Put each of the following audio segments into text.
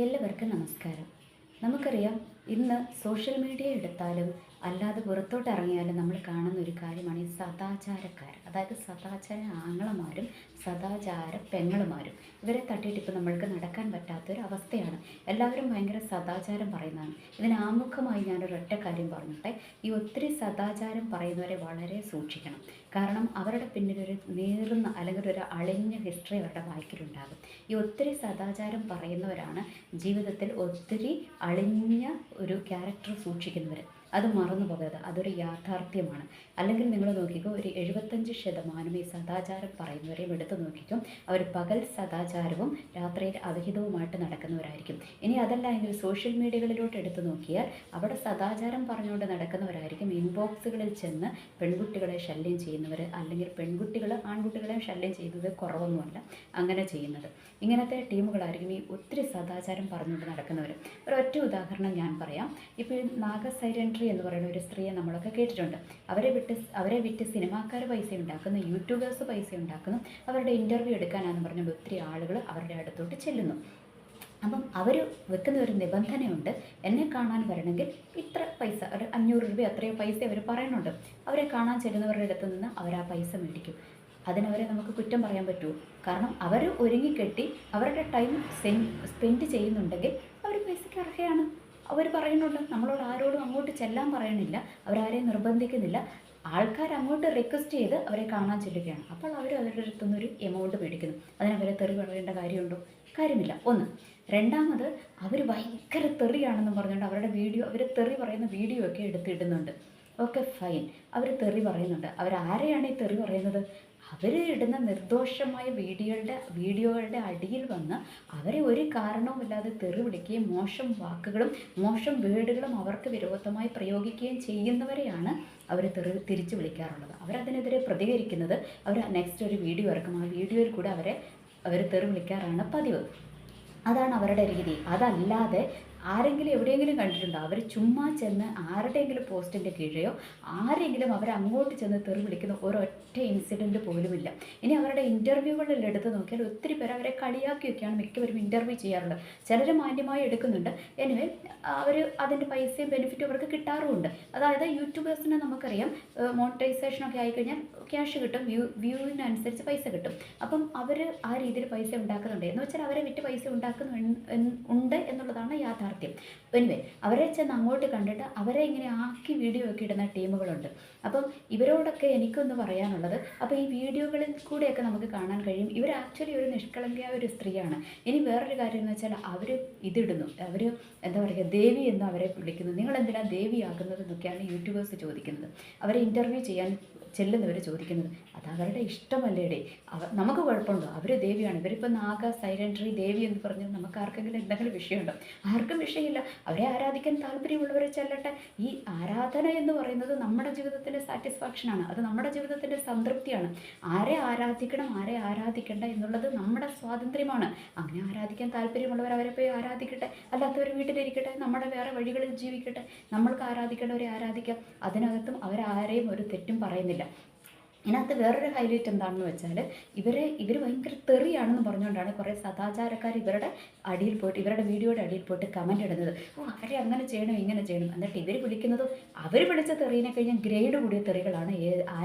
എല്ലാവർക്കും നമസ്കാരം. നമുക്കറിയാം, ഇന്ന് സോഷ്യൽ മീഡിയ എടുത്താലും അല്ലാതെ പുറത്തോട്ട് ഇറങ്ങിയാലും നമ്മൾ കാണുന്ന ഒരു കാര്യമാണ് ഈ സദാചാരക്കാർ. അതായത് സദാചാര ആങ്ങളമാരും സദാചാര പെങ്ങളുമാരും. ഇവരെ തട്ടിയിട്ട് ഇപ്പോൾ നമ്മൾക്ക് നടക്കാൻ പറ്റാത്തൊരവസ്ഥയാണ്. എല്ലാവരും ഭയങ്കര സദാചാരം പറയുന്നതാണ്. ഇതിന് ആമുഖമായി ഞാനൊരൊറ്റ കാര്യം പറഞ്ഞിട്ടെ, ഈ ഒത്തിരി സദാചാരം പറയുന്നവരെ വളരെ സൂക്ഷിക്കണം. കാരണം അവരുടെ പിന്നിലൊരു നീറുന്ന അല്ലെങ്കിൽ ഒരു അളിഞ്ഞ ഹിസ്റ്ററി അവരുടെ വായിക്കലുണ്ടാകും. ഈ ഒത്തിരി സദാചാരം പറയുന്നവരാണ് ജീവിതത്തിൽ ഒത്തിരി അളിഞ്ഞ ഒരു ക്യാരക്ടർ സൂക്ഷിക്കുന്നവർ. അത് മറന്നു പോകരുത്, അതൊരു യാഥാർത്ഥ്യമാണ്. അല്ലെങ്കിൽ നിങ്ങൾ നോക്കിക്കോ, ഒരു 75% ഈ സദാചാരം പറയുന്നവരെയും എടുത്തു നോക്കിക്കും, അവർ പകൽ സദാചാരവും രാത്രിയിൽ അവിഹിതവുമായിട്ട് നടക്കുന്നവരായിരിക്കും. ഇനി അതല്ല എങ്കിൽ സോഷ്യൽ മീഡിയകളിലോട്ട് എടുത്തു നോക്കിയാൽ അവിടെ സദാചാരം പറഞ്ഞുകൊണ്ട് നടക്കുന്നവരായിരിക്കും ഇൻബോക്സുകളിൽ ചെന്ന് പെൺകുട്ടികളെ ശല്യം ചെയ്യുന്നവർ, അല്ലെങ്കിൽ പെൺകുട്ടികൾ ആൺകുട്ടികളെ ശല്യം ചെയ്യുന്നത് കുറവൊന്നുമല്ല അങ്ങനെ ചെയ്യുന്നത്. ഇങ്ങനത്തെ ടീമുകളായിരിക്കും ഈ ഒത്തിരി സദാചാരം പറഞ്ഞുകൊണ്ട് നടക്കുന്നവർ. ഒരൊറ്റ ഉദാഹരണം ഞാൻ പറയാം. ഇപ്പോൾ നാഗസൈലൻട്രി എന്ന് പറയുന്ന ഒരു സ്ത്രീയെ നമ്മളൊക്കെ കേട്ടിട്ടുണ്ട്. അവരെ വിറ്റ് സിനിമാക്കാർ പൈസ ഉണ്ടാക്കുന്നു, യൂട്യൂബേഴ്സ് പൈസ ഉണ്ടാക്കുന്നു. അവരുടെ ഇൻ്റർവ്യൂ എടുക്കാനാണെന്ന് പറഞ്ഞുകൊണ്ട് ഒത്തിരി ആളുകൾ അവരുടെ അടുത്തോട്ട് ചെല്ലുന്നു. അപ്പം അവർ വെക്കുന്ന ഒരു നിബന്ധനയുണ്ട്, എന്നെ കാണാൻ വരണമെങ്കിൽ ഇത്ര പൈസ, ഒരു 500 രൂപ അത്രയോ പൈസ അവർ പറയുന്നുണ്ട്. അവരെ കാണാൻ ചെല്ലുന്നവരുടെ അടുത്ത് നിന്ന് അവർ ആ പൈസ മേടിക്കും. അതിനവരെ നമുക്ക് കുറ്റം പറയാൻ പറ്റുമോ? കാരണം അവർ ഒരുങ്ങിക്കെട്ടി അവരുടെ ടൈം സ്പെൻഡ് ചെയ്യുന്നുണ്ടെങ്കിൽ അവർ പൈസയ്ക്ക് അർഹയാണ്. അവർ പറയുന്നുണ്ട്, നമ്മളോട് ആരോടും അങ്ങോട്ട് ചെല്ലാൻ പറയണില്ല, അവരാരെയും നിർബന്ധിക്കുന്നില്ല. ആൾക്കാർ അങ്ങോട്ട് റിക്വസ്റ്റ് ചെയ്ത് അവരെ കാണാൻ ചെല്ലുകയാണ്. അപ്പോൾ അവർ അവരുടെ അടുത്തുനിന്നൊരു എമൗണ്ട് മേടിക്കുന്നു. അതിനവരെ തെറി പറയേണ്ട കാര്യമുണ്ടോ? കാര്യമില്ല. ഒന്ന്. രണ്ടാമത്, അവർ ഭയങ്കര തെറിയാണെന്ന് പറഞ്ഞുകൊണ്ട് അവരുടെ വീഡിയോ, അവർ തെറി പറയുന്ന വീഡിയോ ഒക്കെ എടുത്തിടുന്നുണ്ട്. ഓക്കെ, ഫൈൻ, അവർ തെറി പറയുന്നുണ്ട്. അവരാരെയാണ് ഈ തെറി പറയുന്നത്? അവർ ഇടുന്ന നിർദോഷമായ വീഡിയോകളുടെ അടിയിൽ വന്ന് അവരെ ഒരു കാരണവുമില്ലാതെ തെറി വിളിക്കുകയും മോശം വാക്കുകളും മോശം വേർഡുകളും അവർക്ക് വിരോധമായി പ്രയോഗിക്കുകയും ചെയ്യുന്നവരെയാണ് അവർ തിരിച്ചു വിളിക്കാറുള്ളത്. അവരതിനെതിരെ പ്രതികരിക്കുന്നത്, അവർ നെക്സ്റ്റ് ഒരു വീഡിയോ ഇറക്കും, ആ വീഡിയോയിൽ കൂടെ അവർ തെറി വിളിക്കാറാണ് പതിവ്. അതാണ് അവരുടെ രീതി. അതല്ലാതെ ആരെങ്കിലും എവിടെയെങ്കിലും കണ്ടിട്ടുണ്ടോ അവർ ചുമ്മാ ചെന്ന് ആരുടെയെങ്കിലും പോസ്റ്റിൻ്റെ കീഴെയോ ആരെങ്കിലും അവരങ്ങോട്ട് ചെന്ന് തെറി വിളിക്കുന്ന ഒരൊറ്റ ഇൻസിഡൻറ്റ് പോലുമില്ല. ഇനി അവരുടെ ഇൻ്റർവ്യൂകളിൽ എടുത്ത് നോക്കിയാൽ ഒത്തിരി പേർ അവരെ കളിയാക്കിയൊക്കെയാണ് മിക്കവരും ഇൻ്റർവ്യൂ ചെയ്യാറുള്ളത്. ചിലർ മാന്യമായി എടുക്കുന്നുണ്ട്. എനിവേ, അവർ അതിൻ്റെ പൈസയും ബെനിഫിറ്റും അവർക്ക് കിട്ടാറുമുണ്ട്. അതായത് യൂട്യൂബേഴ്സിനെ നമുക്കറിയാം, മോണിറ്റൈസേഷനൊക്കെ ആയിക്കഴിഞ്ഞാൽ ക്യാഷ് കിട്ടും, വ്യൂവിനനുസരിച്ച് പൈസ കിട്ടും. അപ്പം അവർ ആ രീതിയിൽ പൈസ ഉണ്ടാക്കുന്നുണ്ട് എന്ന് വെച്ചാൽ അവരെ വിറ്റ് പൈസ ഉണ്ടാക്കുന്നുണ്ട് എന്നുള്ളതാണ് യാഥാർത്ഥ്യം. എനിവേ, അവരെ ചെന്ന് അങ്ങോട്ട് കണ്ടിട്ട് അവരെ ഇങ്ങനെ ആക്കി വീഡിയോ ഒക്കെ ഇടുന്ന ടീമുകളുണ്ട്. അപ്പം ഇവരോടൊക്കെ എനിക്കൊന്ന് പറയാനുള്ളത്, അപ്പോൾ ഈ വീഡിയോകളിൽ കൂടെയൊക്കെ നമുക്ക് കാണാൻ കഴിയും ഇവർ ആക്ച്വലി ഒരു നിഷ്കളങ്കയായ ഒരു സ്ത്രീയാണ്. ഇനി വേറൊരു കാര്യം എന്ന് വെച്ചാൽ അവർ ഇതിടുന്നു, അവർ എന്താ പറയുക, ദേവി എന്ന് അവരെ വിളിക്കുന്നു. നിങ്ങളെന്തിനാണ് ദേവിയാകുന്നത് എന്നൊക്കെയാണ് യൂട്യൂബേഴ്സ് ചോദിക്കുന്നത്. അവരെ ഇൻ്റർവ്യൂ ചെയ്യാൻ ചെല്ലുന്നവർ ചോദിക്കുന്നത്. അത് അവരുടെ ഇഷ്ടമല്ലേടേ. നമുക്ക് കുഴപ്പമുണ്ടോ? അവർ ദേവിയാണ്. ഇവരിപ്പോൾ സൈലൻട്രി ദേവി എന്ന് പറഞ്ഞാൽ നമുക്ക് ആർക്കെങ്കിലും എന്തെങ്കിലും വിഷയമുണ്ടോ? ആർക്കും വിഷയമില്ല. അവരെ ആരാധിക്കാൻ താല്പര്യമുള്ളവരെ ചെല്ലട്ടെ. ഈ ആരാധന എന്ന് പറയുന്നത് നമ്മുടെ ജീവിതത്തിൻ്റെ സാറ്റിസ്ഫാക്ഷനാണ്, അത് നമ്മുടെ ജീവിതത്തിൻ്റെ സംതൃപ്തിയാണ്. ആരെ ആരാധിക്കണം ആരെ ആരാധിക്കേണ്ട എന്നുള്ളത് നമ്മുടെ സ്വാതന്ത്ര്യമാണ്. അങ്ങനെ ആരാധിക്കാൻ താല്പര്യമുള്ളവർ അവരെ പോയി ആരാധിക്കട്ടെ, അല്ലാത്തവർ വീട്ടിലിരിക്കട്ടെ, നമ്മുടെ വേറെ വഴികളിൽ ജീവിക്കട്ടെ. നമ്മൾക്ക് ആരാധിക്കേണ്ടവരെ ആരാധിക്കാം. അതിനകത്തും അവരാരെയും ഒരു തെറ്റും പറയുന്നില്ല. ഇതിനകത്ത് വേറൊരു ഹൈലൈറ്റ് എന്താണെന്ന് വെച്ചാൽ, ഇവർ ഭയങ്കര തെറിയാണെന്ന് പറഞ്ഞുകൊണ്ടാണ് കുറേ സദാചാരക്കാർ ഇവരുടെ അടിയിൽ പോയിട്ട്, ഇവരുടെ വീഡിയോയുടെ അടിയിൽ പോയിട്ട് കമൻ്റ് ഇടുന്നത്. അവരെ അങ്ങനെ ചെയ്യണം ഇങ്ങനെ ചെയ്യണം. എന്നിട്ട് ഇവർ വിളിക്കുന്നതും അവർ വിളിച്ച തെറിയെ കഴിഞ്ഞാൽ ഗ്രേഡ് കൂടിയ തെറികളാണ്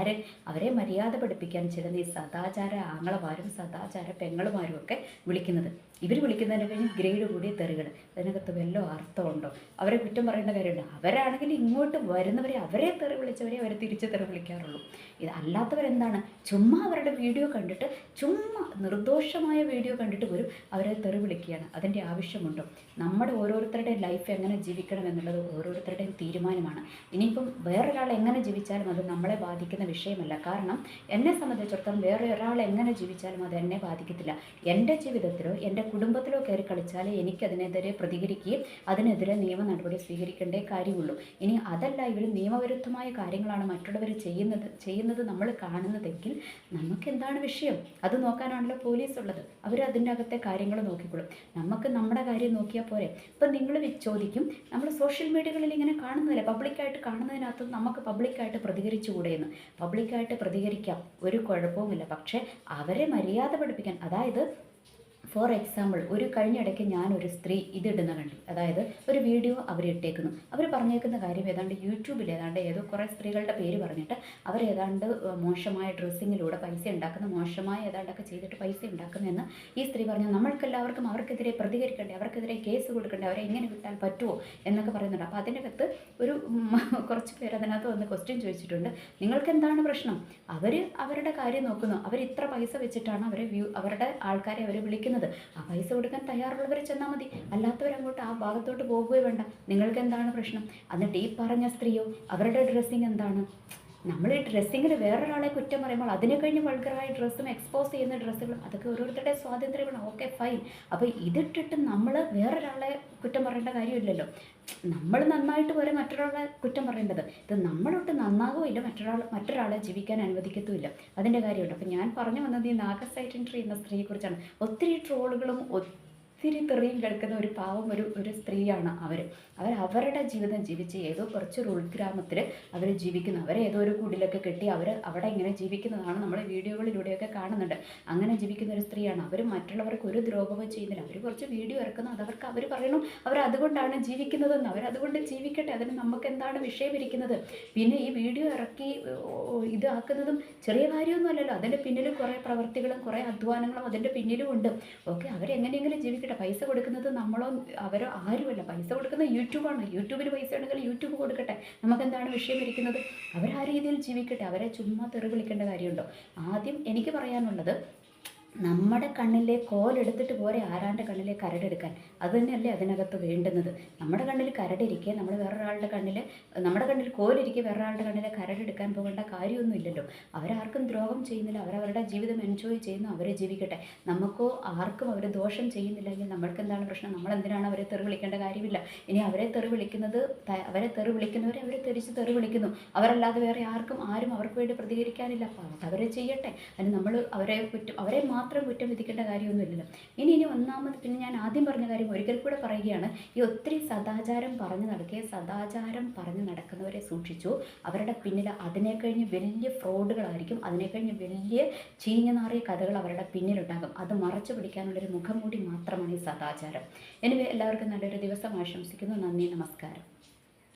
അവരെ മര്യാദ പഠിപ്പിക്കാൻ ചെല്ലുന്ന ഈ സദാചാര ആങ്ങളമാരും സദാചാര പെങ്ങളുമാരും ഒക്കെ വിളിക്കുന്നത്. ഇവർ വിളിക്കുന്നതിന് കഴിഞ്ഞ് ഗ്രേഡ് കൂടിയ തെറികൾ. അതിനകത്ത് വല്ല അർത്ഥമുണ്ടോ? അവരെ കുറ്റം പറയേണ്ട കാര്യമുണ്ട്. അവരാണെങ്കിൽ ഇങ്ങോട്ട് വരുന്നവരെ, അവരെ തെറി വിളിച്ചവരെ അവർ തിരിച്ച് തെറി വിളിക്കാറുള്ളൂ. ഇത് അല്ലാത്തവരെന്താണ്, ചുമ്മാ അവരുടെ വീഡിയോ കണ്ടിട്ട്, ചുമ്മാ നിർദോഷമായ വീഡിയോ കണ്ടിട്ട് പോലും അവരെ തെറി വിളിക്കുകയാണ്. അതിൻ്റെ ആവശ്യമുണ്ടോ? നമ്മുടെ ഓരോരുത്തരുടെയും ലൈഫ് എങ്ങനെ ജീവിക്കണം എന്നുള്ളത് ഓരോരുത്തരുടെയും തീരുമാനമാണ്. ഇനിയിപ്പം വേറൊരാൾ എങ്ങനെ ജീവിച്ചാലും അത് നമ്മളെ ബാധിക്കുന്ന വിഷയമല്ല. കാരണം എന്നെ സംബന്ധിച്ചിടത്തോളം വേറെ ഒരാൾ എങ്ങനെ ജീവിച്ചാലും അത് എന്നെ ബാധിക്കത്തില്ല. എൻ്റെ ജീവിതത്തിലോ എൻ്റെ കുടുംബത്തിലോ കയറി കളിച്ചാലേ എനിക്കതിനെതിരെ പ്രതികരിക്കുകയും അതിനെതിരെ നിയമ നടപടി സ്വീകരിക്കേണ്ടേ കാര്യമുള്ളൂ. ഇനി അതല്ല, ഇവർ നിയമവിരുദ്ധമായ കാര്യങ്ങളാണ് മറ്റുള്ളവർ ചെയ്യുന്നത് നമ്മൾ കാണുന്നതെങ്കിൽ നമുക്കെന്താണ് വിഷയം? അത് നോക്കാനാണല്ലോ പോലീസ് ഉള്ളത്. അവർ അതിൻ്റെ അകത്തെ കാര്യങ്ങൾ നോക്കിക്കൊള്ളും. നമുക്ക് നമ്മുടെ കാര്യം നോക്കിയാൽ പോരെ. ഇപ്പം നിങ്ങൾ ചോദിക്കും, നമ്മൾ സോഷ്യൽ മീഡിയകളിൽ ഇങ്ങനെ കാണുന്നതല്ലേ, പബ്ലിക്കായിട്ട് കാണുന്നതിനകത്ത് നമുക്ക് പബ്ലിക്കായിട്ട് പ്രതികരിച്ചുകൂടെയെന്ന്. പബ്ലിക്കായിട്ട് പ്രതികരിക്കാം, ഒരു കുഴപ്പവുമില്ല. പക്ഷേ അവരെ മര്യാദ പഠിപ്പിക്കാൻ, അതായത് ഫോർ എക്സാമ്പിൾ ഒരു കഴിഞ്ഞിടയ്ക്ക് ഞാനൊരു സ്ത്രീ ഇതിടുന്ന കണ്ടു. അതായത് ഒരു വീഡിയോ അവർ ഇട്ടേക്കുന്നു. അവർ പറഞ്ഞേക്കുന്ന കാര്യം ഏതാണ്ട് യൂട്യൂബിൽ ഏതാണ്ട് ഏതോ കുറേ സ്ത്രീകളുടെ പേര് പറഞ്ഞിട്ട് അവർ ഏതാണ്ട് മോശമായ ഡ്രസ്സിങ്ങിലൂടെ പൈസ ഉണ്ടാക്കുന്ന, മോശമായ ഏതാണ്ടൊക്കെ ചെയ്തിട്ട് പൈസ ഉണ്ടാക്കുന്നതെന്ന് ഈ സ്ത്രീ പറഞ്ഞു. നമ്മൾക്കെല്ലാവർക്കും അവർക്കെതിരെ പ്രതികരിക്കണ്ടേ, അവർക്കെതിരെ കേസ് കൊടുക്കണ്ടേ, അവരെ എങ്ങനെ വിട്ടാൽ പറ്റുമോ എന്നൊക്കെ പറയുന്നുണ്ട്. അപ്പോൾ അതിനകത്ത് ഒരു കുറച്ച് പേര് അതിനകത്ത് വന്ന് ക്വസ്റ്റ്യൻ ചോദിച്ചിട്ടുണ്ട്. നിങ്ങൾക്ക് എന്താണ് പ്രശ്നം? അവർ അവരുടെ കാര്യം നോക്കുന്നു. അവർ ഇത്ര പൈസ വെച്ചിട്ടാണ് അവരുടെ ആൾക്കാരെ അവർ വിളിക്കുന്നത്. ആ പൈസ കൊടുക്കാൻ തയ്യാറുള്ളവർ ചെന്നാൽ മതി, അല്ലാത്തവരങ്ങോട്ട് ആ ഭാഗത്തോട്ട് പോകുകയോ വേണ്ട. നിങ്ങൾക്ക് എന്താണ് പ്രശ്നം? എന്നിട്ട് ഈ പറഞ്ഞ സ്ത്രീയോ അവരുടെ ഡ്രസ്സിങ് എന്താണ്? നമ്മൾ ഈ ഡ്രസ്സിങ്ങിൽ വേറൊരാളെ കുറ്റം പറയുമ്പോൾ അതിനെ കഴിഞ്ഞ് വൾഗറായ ഡ്രസ്സും എക്സ്പോസ് ചെയ്യുന്ന ഡ്രസ്സുകളും അതൊക്കെ ഓരോരുത്തരുടെ സ്വാതന്ത്ര്യമാണ്. Okay fine. അപ്പോൾ ഇതിട്ടിട്ട് നമ്മൾ വേറൊരാളെ കുറ്റം പറയേണ്ട കാര്യമില്ലല്ലോ. നമ്മൾ നന്നായിട്ട് പോലെ മറ്റൊരാളെ കുറ്റം പറയേണ്ടത്. ഇത് നമ്മളൊട്ട് നന്നാകുമില്ല, മറ്റൊരാളെ ജീവിക്കാൻ അനുവദിക്കത്തുമില്ല. അതിൻ്റെ കാര്യമുണ്ട്. അപ്പം ഞാൻ പറഞ്ഞു വന്നത് ഈ നാഗസൈറ്റൻട്രി എന്ന സ്ത്രീയെക്കുറിച്ചാണ്. ഒത്തിരി ട്രോളുകളും ഒത്തിരി തെറിയും കേൾക്കുന്ന ഒരു പാവം ഒരു സ്ത്രീയാണ് അവരുടെ ജീവിതം ജീവിച്ച് ഏതോ കുറച്ചൊരു ഉൾഗ്രാമത്തിൽ അവർ ജീവിക്കുന്നു. അവരേതോ ഒരു കുടിലൊക്കെ കെട്ടി അവിടെ ഇങ്ങനെ ജീവിക്കുന്നതാണ് നമ്മൾ വീഡിയോകളിലൂടെയൊക്കെ കാണുന്നുണ്ട്. അങ്ങനെ ജീവിക്കുന്ന ഒരു സ്ത്രീയാണ്. അവർ മറ്റുള്ളവർക്ക് ഒരു ദ്രോഹവും ചെയ്യുന്നില്ല. അവർ കുറച്ച് വീഡിയോ ഇറക്കുന്നു, അതവർക്ക് അവർ പറയണം അവരതുകൊണ്ടാണ് ജീവിക്കുന്നതെന്ന്. അവരതുകൊണ്ട് ജീവിക്കട്ടെ, അതിന് നമുക്ക് എന്താണ് വിഷയമിരിക്കുന്നത്? പിന്നെ ഈ വീഡിയോ ഇറക്കി ഇതാക്കുന്നതും ചെറിയ കാര്യമൊന്നുമല്ലല്ലോ. അതിൻ്റെ പിന്നിൽ കുറേ പ്രവർത്തികളും കുറേ അധ്വാനങ്ങളും അതിൻ്റെ പിന്നിലും ഉണ്ട്. ഓക്കെ, അവരെങ്ങനെയെങ്കിലും ജീവിക്കട്ടെ. പൈസ കൊടുക്കുന്നത് നമ്മളോ അവരോ ആരുമല്ല. പൈസ കൊടുക്കുന്നത് യൂട്യൂബാണ്. യൂട്യൂബിൽ പൈസ ഉണ്ടെങ്കിൽ യൂട്യൂബ് കൊടുക്കട്ടെ, നമുക്കെന്താണ് വിഷയം ഇരിക്കുന്നത്? അവർ ആ രീതിയിൽ ജീവിക്കട്ടെ. അവരെ ചുമ്മാ തെറി വിളിക്കേണ്ട കാര്യമുണ്ടോ? ആദ്യം എനിക്ക് പറയാനുള്ളത്, നമ്മുടെ കണ്ണിലെ കോലെടുത്തിട്ട് പോരെ ആരാൻ്റെ കണ്ണിലെ കരടെടുക്കാൻ. അത് തന്നെയല്ലേ അതിനകത്ത് വേണ്ടുന്നത്. നമ്മുടെ കണ്ണിൽ കരടിരിക്കുക, നമ്മുടെ കണ്ണിൽ കോലിരിക്കുക, വേറൊരാളുടെ കണ്ണിലെ കരടെടുക്കാൻ പോകേണ്ട കാര്യമൊന്നുമില്ലല്ലോ. അവരാർക്കും ദ്രോഹം ചെയ്യുന്നില്ല, അവരവരുടെ ജീവിതം എൻജോയ് ചെയ്യുന്നു, അവരെ ജീവിക്കട്ടെ. നമുക്കോ ആർക്കും അവർ ദോഷം ചെയ്യുന്നില്ലെങ്കിൽ നമ്മൾക്ക് എന്താണ് പ്രശ്നം? നമ്മളെന്തിനാണ് അവരെ തെറി വിളിക്കേണ്ട കാര്യമില്ല. ഇനി അവരെ തെറി വിളിക്കുന്നവരെ അവർ തിരിച്ച് തെറി വിളിക്കുന്നു. അവരല്ലാതെ വേറെ ആരും അവർക്ക് വേണ്ടി പ്രതികരിക്കാനില്ല. അപ്പോൾ അവരെ ചെയ്യട്ടെ. അതിന് നമ്മൾ അവരെ മാത്രം കുറ്റം വിധിക്കേണ്ട കാര്യമൊന്നുമില്ലല്ലോ. ഇനി ഒന്നാമത് പിന്നെ ഞാൻ ആദ്യം പറഞ്ഞ കാര്യം ഒരിക്കൽ കൂടെ പറയുകയാണ്. ഈ ഒത്തിരി സദാചാരം പറഞ്ഞു നടക്കുന്നവരെ സൂക്ഷിച്ചു. അവരുടെ പിന്നിൽ അതിനെ കഴിഞ്ഞ് വലിയ ഫ്രോഡുകളായിരിക്കും, അതിനെ കഴിഞ്ഞ് വലിയ ചീഞ്ഞനാറിയ കഥകൾ അവരുടെ പിന്നിലുണ്ടാകും. അത് മറച്ചു പിടിക്കാനുള്ളൊരു മുഖംമൂടി മാത്രമാണ് ഈ സദാചാരം. എനിവേ, എല്ലാവർക്കും നല്ലൊരു ദിവസം ആശംസിക്കുന്നു. നന്ദി, നമസ്കാരം.